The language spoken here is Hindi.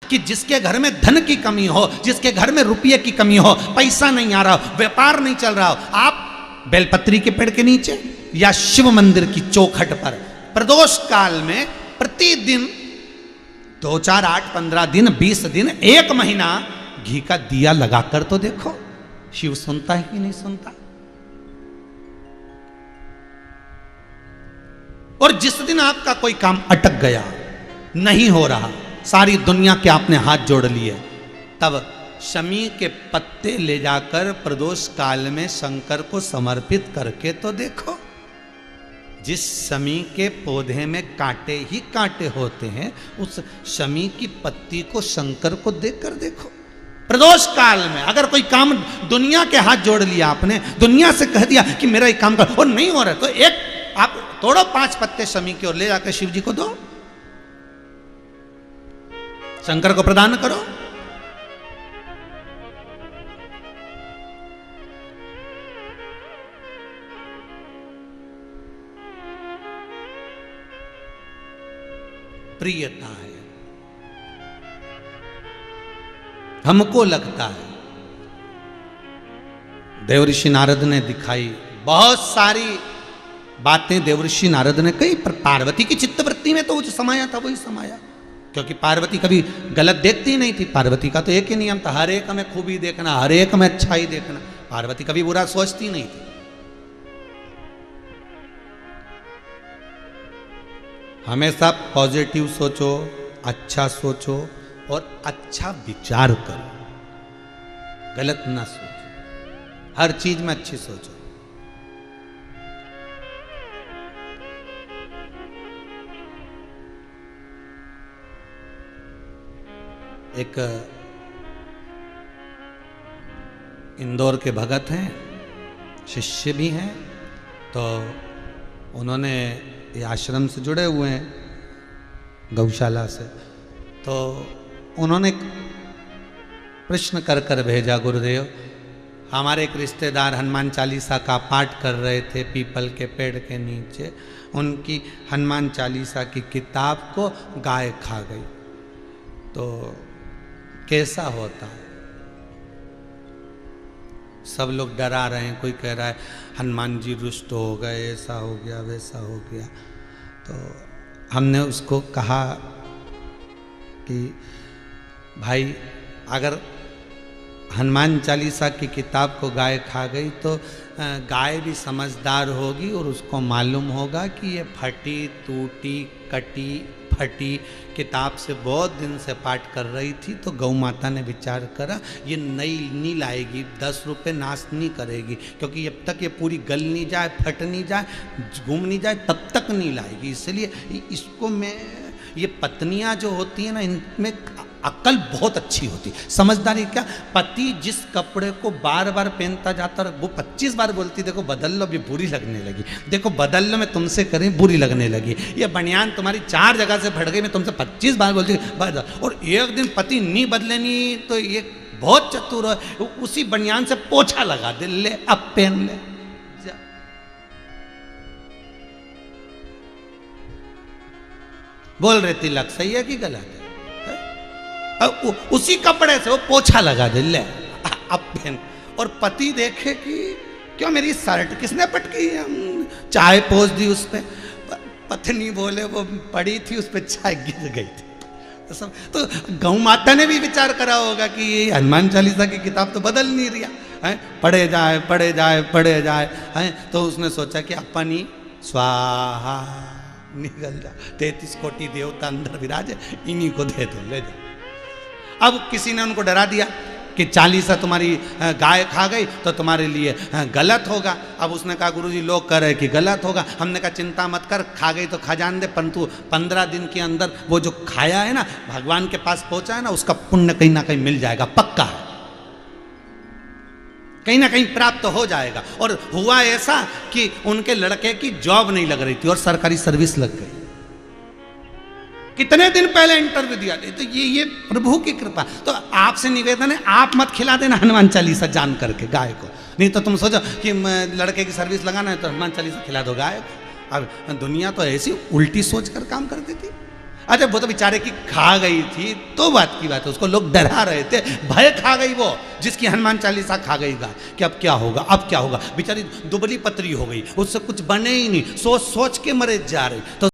कि जिसके घर में धन की कमी हो, जिसके घर में रुपये की कमी हो, पैसा नहीं आ रहा हो, व्यापार नहीं चल रहा हो, आप बेलपत्री के पेड़ के नीचे या शिव मंदिर की चौखट पर प्रदोष काल में प्रतिदिन 2, 4, 8, 15 दिन, 20 दिन, 1 महीना घी का दिया लगाकर तो देखो, शिव सुनता है कि नहीं सुनता। और जिस दिन आपका कोई काम अटक गया, नहीं हो रहा, सारी दुनिया के आपने हाथ जोड़ लिए, तब शमी के पत्ते ले जाकर प्रदोष काल में शंकर को समर्पित करके तो देखो। जिस शमी के पौधे में कांटे ही कांटे होते हैं, उस शमी की पत्ती को शंकर को देकर देखो। प्रदोष काल में अगर कोई काम दुनिया के हाथ जोड़ लिया आपने, दुनिया से कह दिया कि मेरा एक काम कर, और नहीं हो रहा, तो एक आप तोड़ो 5 पत्ते शमी की और ले जाकर शिव जी को दो, शंकर को प्रदान करो। प्रियता है, हमको लगता है। देवऋषि नारद ने दिखाई बहुत सारी बातें, देवऋषि नारद ने कही, पर पार्वती की चित्तवृत्ति में तो वो जो समाया था वही समाया, क्योंकि पार्वती कभी गलत देखती ही नहीं थी। पार्वती का तो एक ही नियम था, हर एक में खूबी देखना, हर एक में अच्छाई देखना। पार्वती कभी बुरा सोचती नहीं थी। हमेशा पॉजिटिव सोचो, अच्छा सोचो और अच्छा विचार करो, गलत ना सोचो, हर चीज में अच्छी सोचो। एक इंदौर के भगत हैं, शिष्य भी हैं, तो उन्होंने ये आश्रम से जुड़े हुए हैं, गौशाला से, तो उन्होंने प्रश्न कर कर भेजा, गुरुदेव हमारे एक रिश्तेदार हनुमान चालीसा का पाठ कर रहे थे पीपल के पेड़ के नीचे, उनकी हनुमान चालीसा की किताब को गाय खा गई, तो कैसा होता है। सब लोग डरा रहे हैं, कोई कह रहा है हनुमान जी रुष्ट हो गए, ऐसा हो गया, वैसा हो गया। तो हमने उसको कहा कि भाई अगर हनुमान चालीसा की किताब को गाय खा गई तो गाय भी समझदार होगी और उसको मालूम होगा कि ये फटी टूटी कटी फटी किताब से बहुत दिन से पाठ कर रही थी, तो गौ माता ने विचार करा ये नई नहीं लाएगी, 10 रुपये नाश नहीं करेगी, क्योंकि जब तक ये पूरी गल नहीं जाए, फट नहीं जाए, घूम नहीं जाए, तब तक नहीं लाएगी। इसलिए इसको मैं, ये पत्नियां जो होती हैं ना, इनमें अक्ल बहुत अच्छी होती, समझदारी। क्या पति जिस कपड़े को बार बार पहनता जाता और वो 25 बार बोलती देखो बदल लो, अभी बुरी लगने लगी, देखो बदल लो, मैं तुमसे करें बुरी लगने लगी, ये बनियान तुम्हारी 4 जगह से फट गई, मैं तुमसे 25 बार बोलती बदल, और एक दिन पति नहीं बदले नहीं तो ये बहुत चतुर है, उसी बनियान से पोछा लगा दे, ले अब पहन ले। बोल रहे तिलक सही है कि गलत है? उसी कपड़े से वो पोछा लगा दे, ले अब पहन। और पति देखे कि क्यों मेरी शर्ट किसने पटकी, चाय पोंछ दी उस पर, पत्नी बोले वो पड़ी थी उस पर चाय गिर गई थी। तो गौ माता ने भी विचार करा होगा कि ये हनुमान चालीसा की किताब तो बदल नहीं रहा है, पढ़े जाए पढ़े जाए पढ़े जाए है, तो उसने सोचा कि अपनी स्वाहा निकल जा, 33 कोटि देवता अंदर विराजे, इन्हीं को दे दो, ले जाओ। अब किसी ने उनको डरा दिया कि चालीसा तुम्हारी गाय खा गई तो तुम्हारे लिए गलत होगा। अब उसने कहा गुरुजी लोग कह रहे कि गलत होगा। हमने कहा चिंता मत कर, खा गई तो खा जान दे, परंतु 15 दिन के अंदर वो जो खाया है ना, भगवान के पास पहुंचा है ना, उसका पुण्य कहीं ना कहीं मिल जाएगा, पक्का है, कहीं ना कहीं प्राप्त हो जाएगा। और हुआ ऐसा कि उनके लड़के की जॉब नहीं लग रही थी और सरकारी सर्विस लग गई। कितने दिन पहले इंटरव्यू दिया था, तो ये प्रभु की कृपा। तो आपसे निवेदन है, आप मत खिला देना हनुमान चालीसा जान करके गाय को, नहीं तो तुम सोचो कि लड़के की सर्विस लगाना है तो हनुमान चालीसा खिला दो गाय को। अब दुनिया तो ऐसी उल्टी सोच कर काम करती थी। अरे वो तो बेचारे की खा गई थी तो बात की बात है, उसको लोग डरा रहे थे, भय खा गई वो, जिसकी हनुमान चालीसा खा गई गा कि अब क्या होगा, अब क्या होगा। बेचारी दुबली पतली हो गई, उससे कुछ बने ही नहीं, सोच सोच के मरे जा रही। तो